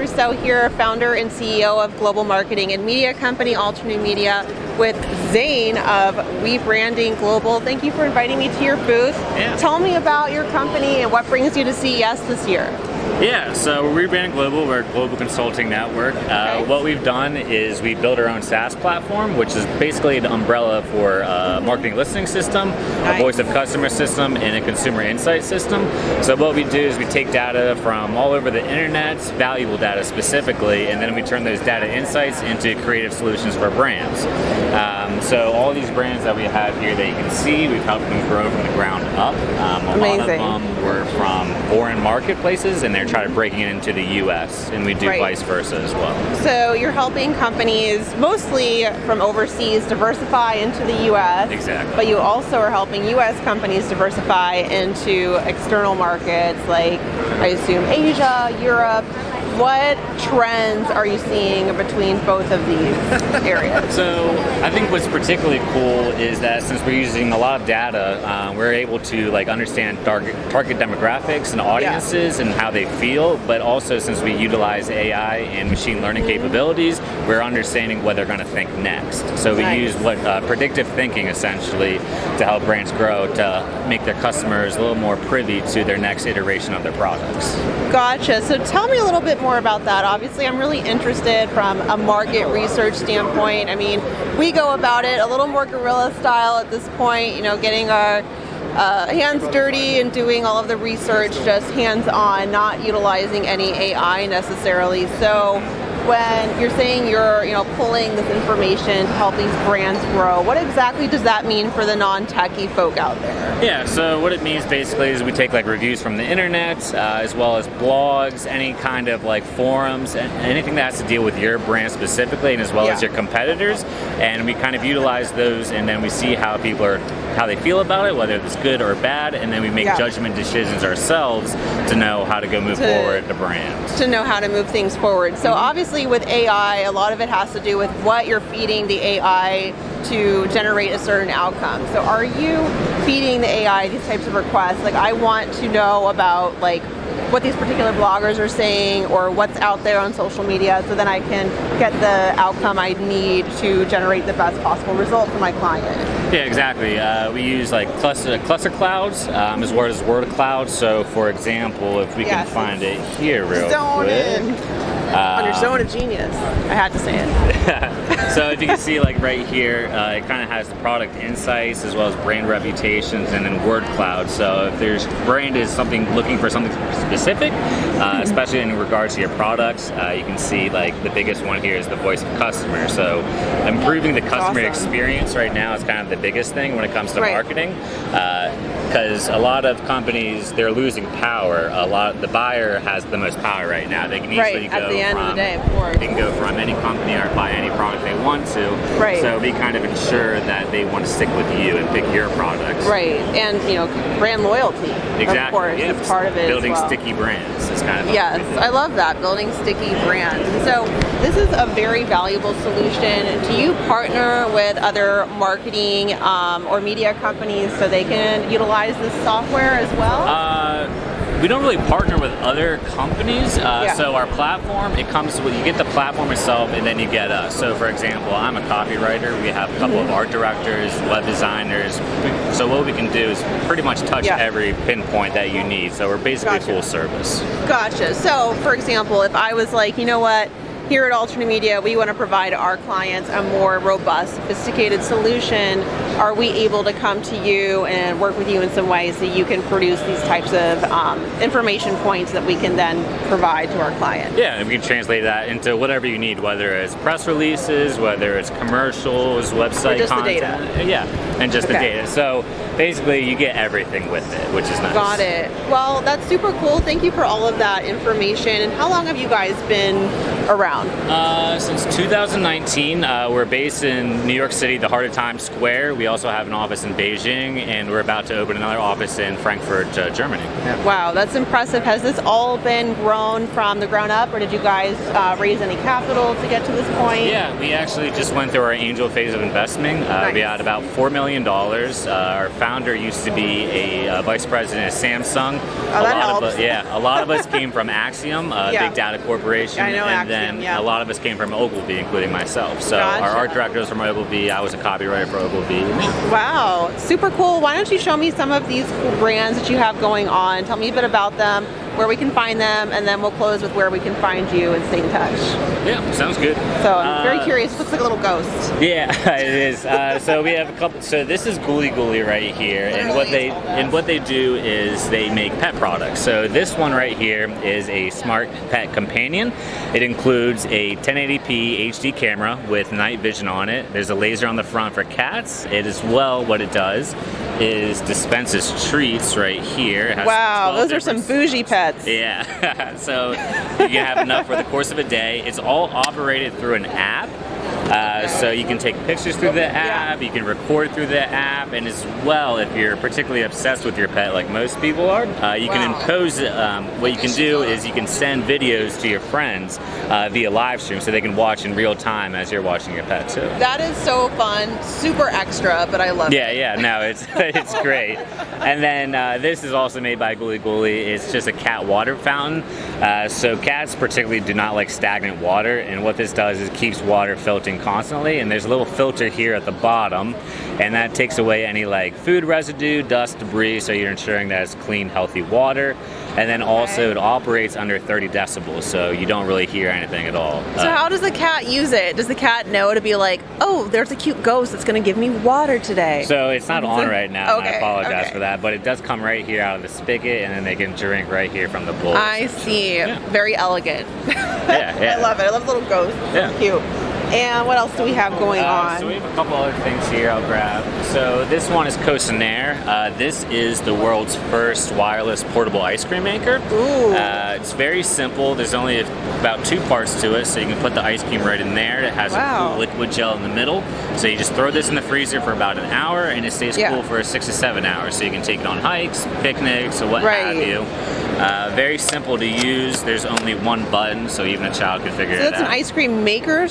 Rousseau here, founder and CEO of global marketing and media company Alternate Media, with Zane of WeBranding Global. Thank you for inviting me to your booth. Yeah. Tell me about your company and what brings you to CES this year. Yeah, so WeBranding Global, we're a global consulting network. What we've done is we built our own SaaS platform, which is basically an umbrella for a marketing listening system, a voice of customer system, and a consumer insight system. So what we do is we take data from all over the internet, valuable data specifically, and then we turn those data insights into creative solutions for brands. So all these brands that we have here that you can see, we've helped them grow from the ground up. Amazing. A lot of them were from foreign marketplaces, and they're trying to breaking it into the U.S., and we do vice versa as well. So you're helping companies mostly from overseas diversify into the U.S. Exactly. But you also are helping U.S. companies diversify into external markets like, I assume, Asia, Europe. What trends are you seeing between both of these areas? So I think what's particularly cool is that since we're using a lot of data, we're able to understand target demographics and audiences and how they feel, but also since we utilize AI and machine learning capabilities, we're understanding what they're going to think next. So we use predictive thinking essentially to help brands grow, to make their customers a little more privy to their next iteration of their products. Gotcha. So tell me a little bit more about that. Obviously, I'm really interested from a market research standpoint. I mean, we go about it a little more guerrilla style at this point, getting our hands dirty and doing all of the research just hands-on, not utilizing any AI necessarily. So when you're saying you're pulling this information to help these brands grow, what exactly does that mean for the non-techie folk out there? Yeah, so what it means basically is we take reviews from the internet, as well as blogs, any kind of forums, anything that has to deal with your brand specifically, and as well as your competitors, and we kind of utilize those, and then we see how they feel about it, whether it's good or bad, and then we make judgment decisions ourselves to know how to go move forward the brand. To know how to move things forward. So obviously with AI, a lot of it has to do with what you're feeding the AI to generate a certain outcome. So are you feeding the AI these types of requests? I want to know about what these particular bloggers are saying or what's out there on social media, so then I can get the outcome I need to generate the best possible result for my client. Yeah, exactly. We use cluster clouds as well as word clouds. So for example, if we can find it here real quick. On your zone of genius. I had to say it. So if you can see right here, it kind of has the product insights as well as brand reputations and then word cloud. So if there's brand is looking for something specific, especially in regards to your products, you can see the biggest one here is the voice of customer. So improving the customer experience right now is kind of the biggest thing when it comes to marketing. Because a lot of companies, they're losing power. The buyer has the most power right now. They can easily go at the end of the day, of course. They can go from any company or buy any product they want to. So we kind of ensure that they want to stick with you and pick your products. And brand loyalty. Exactly. Of course, is part of it. Building sticky brands is kind of I love that, building sticky brands. And so this is a very valuable solution. Do you partner with other marketing or media companies so they can utilize this software as well? We don't really partner with other companies. So our platform, it comes with, you get the platform itself and then you get us. So for example, I'm a copywriter. We have a couple of art directors, web designers. So what we can do is pretty much touch every pinpoint that you need. So we're basically full service. Gotcha. So for example, if I was like, you know what, here at Alternate Media, we want to provide our clients a more robust, sophisticated solution. Are we able to come to you and work with you in some ways so you can produce these types of information points that we can then provide to our client? Yeah, and we can translate that into whatever you need, whether it's press releases, whether it's commercials, website just content. The data. Yeah, and just the data. So basically, you get everything with it, which is nice. Got it. Well, that's super cool. Thank you for all of that information. And how long have you guys been around? Since 2019. We're based in New York City, the heart of Times Square. We We also have an office in Beijing, and we're about to open another office in Frankfurt, Germany. Yeah. Wow, that's impressive. Has this all been grown from the ground up, or did you guys raise any capital to get to this point? Yeah, we actually just went through our angel phase of investing. Nice. We had about $4 million. Our founder used to be a vice president at Samsung. Oh, that helps. A lot of us came from Axiom, Yeah. big data corporation, I know and Axiom, then yeah. a lot of us came from Ogilvy, including myself. So Gotcha. our art director was from Ogilvy. I was a copywriter for Ogilvy. Wow, super cool. Why don't you show me some of these cool brands that you have going on? Tell me a bit about them, where we can find them, and then we'll close with where we can find you and stay in touch. Yeah, sounds good. So I'm very curious. It looks like a little ghost. Yeah, it is. So we have a couple. So this is Ghoulie Ghoulie right here, and what they do is they make pet products. So this one right here is a smart pet companion. It includes a 1080p HD camera with night vision on it. There's a laser on the front for cats. It as well. What it does is dispenses treats right here. It has Wow, 12 those are some different- bougie pets. Yeah, so you can have enough for the course of a day. It's all operated through an app. So you can take pictures through the app, you can record through the app, and as well, if you're particularly obsessed with your pet like most people are, you can impose, what you can do is you can send videos to your friends via live stream so they can watch in real time as you're watching your pet too. That is so fun, super extra, but I love it. Yeah, no, it's it's great. And then this is also made by Ghoulie Ghoulie. It's just a cat water fountain. So cats particularly do not like stagnant water, and what this does is keeps water filtering constantly, and there's a little filter here at the bottom, and that takes away any like food residue, dust, debris, so you're ensuring that it's clean, healthy water. And then also it operates under 30 decibels, so you don't really hear anything at all. So how does the cat use it? Does the cat know to be like, oh, there's a cute ghost that's going to give me water today? So it's not on right now, and I Okay, apologize okay. for that, but it does come right here out of the spigot, and then they can drink right here from the bowl. I see. Yeah. Very elegant. Yeah. I love it. I love the little ghost. It's Yeah. so cute. And what else do we have going on? So we have a couple other things here I'll grab. So this one is Cosenaire. This is the world's first wireless portable ice cream maker. Ooh. It's very simple. There's only about 2 parts to it, so you can put the ice cream right in there. It has a cool liquid gel in the middle. So you just throw this in the freezer for about an hour, and it stays cool for 6 to 7 hours. So you can take it on hikes, picnics, or what have you. Very simple to use. There's only one button, so even a child can figure it out. So that's an ice cream maker,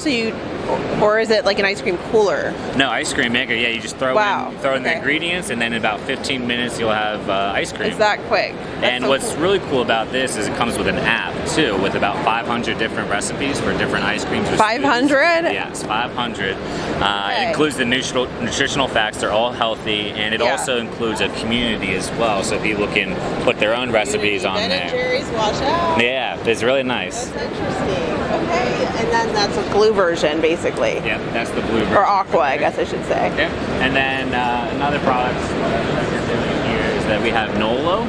or is it like an ice cream cooler? No, ice cream maker. Yeah, you just throw in the ingredients, and then in about 15 minutes you'll have ice cream. It's that quick. And what's really cool about this is it comes with an app too, with about 500 different recipes for different ice creams. 500? Yes, 500. It includes the nutritional facts. They're all healthy, and it also includes a community as well, so people can put their own recipes on there. Jerry's, watch out. Yeah, it's really nice. That's interesting. Okay, and then that's a blue version, basically. Yeah, that's the blue version. Or aqua, I guess I should say. Yeah, and then another product that we're doing here is that we have Nolo.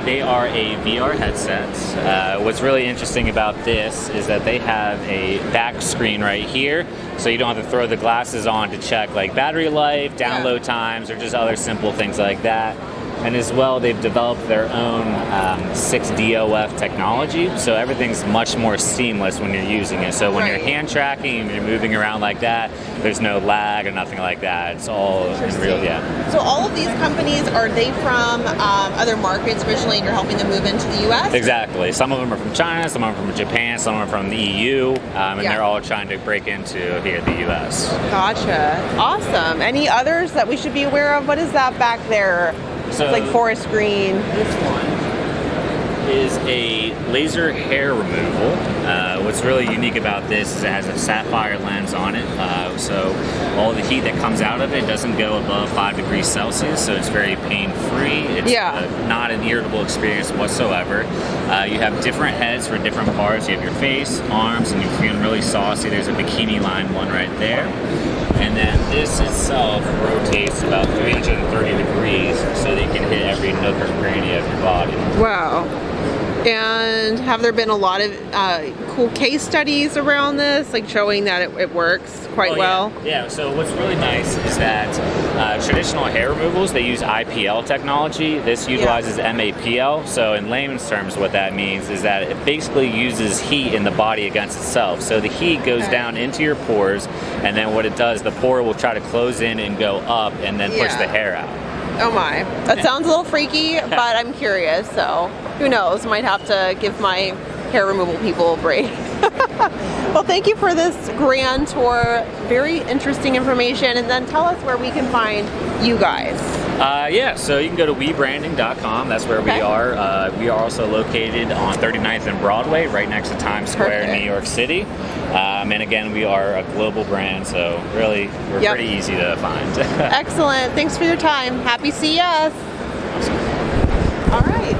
They are a VR headset. What's really interesting about this is that they have a back screen right here, so you don't have to throw the glasses on to check like battery life, download times, or just other simple things like that. And as well, they've developed their own 6DOF technology, so everything's much more seamless when you're using it. So when you're hand tracking and you're moving around like that, there's no lag or nothing like that. It's all in real, So all of these companies, are they from other markets originally, and you're helping them move into the U.S.? Exactly. Some of them are from China, some of them are from Japan, some are from the EU, and they're all trying to break into here in the U.S. Gotcha. Awesome. Any others that we should be aware of? What is that back there? So it's like forest green. This one is a laser hair removal. What's really unique about this is it has a sapphire lens on it, so all the heat that comes out of it doesn't go above 5 degrees Celsius, so it's very pain-free. It's not an irritable experience whatsoever. You have different heads for different parts. You have your face, arms, and you're feeling really saucy. There's a bikini line one right there. And then this itself rotates about 330 degrees so that you can hit every nook or cranny of your body. Wow. And have there been a lot of cool case studies around this, like showing that it works quite well? Yeah, so what's really nice is that Traditional hair removals, they use IPL technology. This utilizes MAPL. So in layman's terms, what that means is that it basically uses heat in the body against itself. So the heat goes down into your pores, and then what it does, the pore will try to close in and go up and then push the hair out. Oh my, that sounds a little freaky, but I'm curious, so who knows, might have to give my hair removal people a break. Well, thank you for this grand tour, very interesting information, and then tell us where we can find you guys. Yeah, so you can go to WeBranding.com, that's where we are. We are also located on 39th and Broadway, right next to Times Square in New York City. And again, we are a global brand, so really, we're pretty easy to find. Excellent, thanks for your time. Happy CES. All right.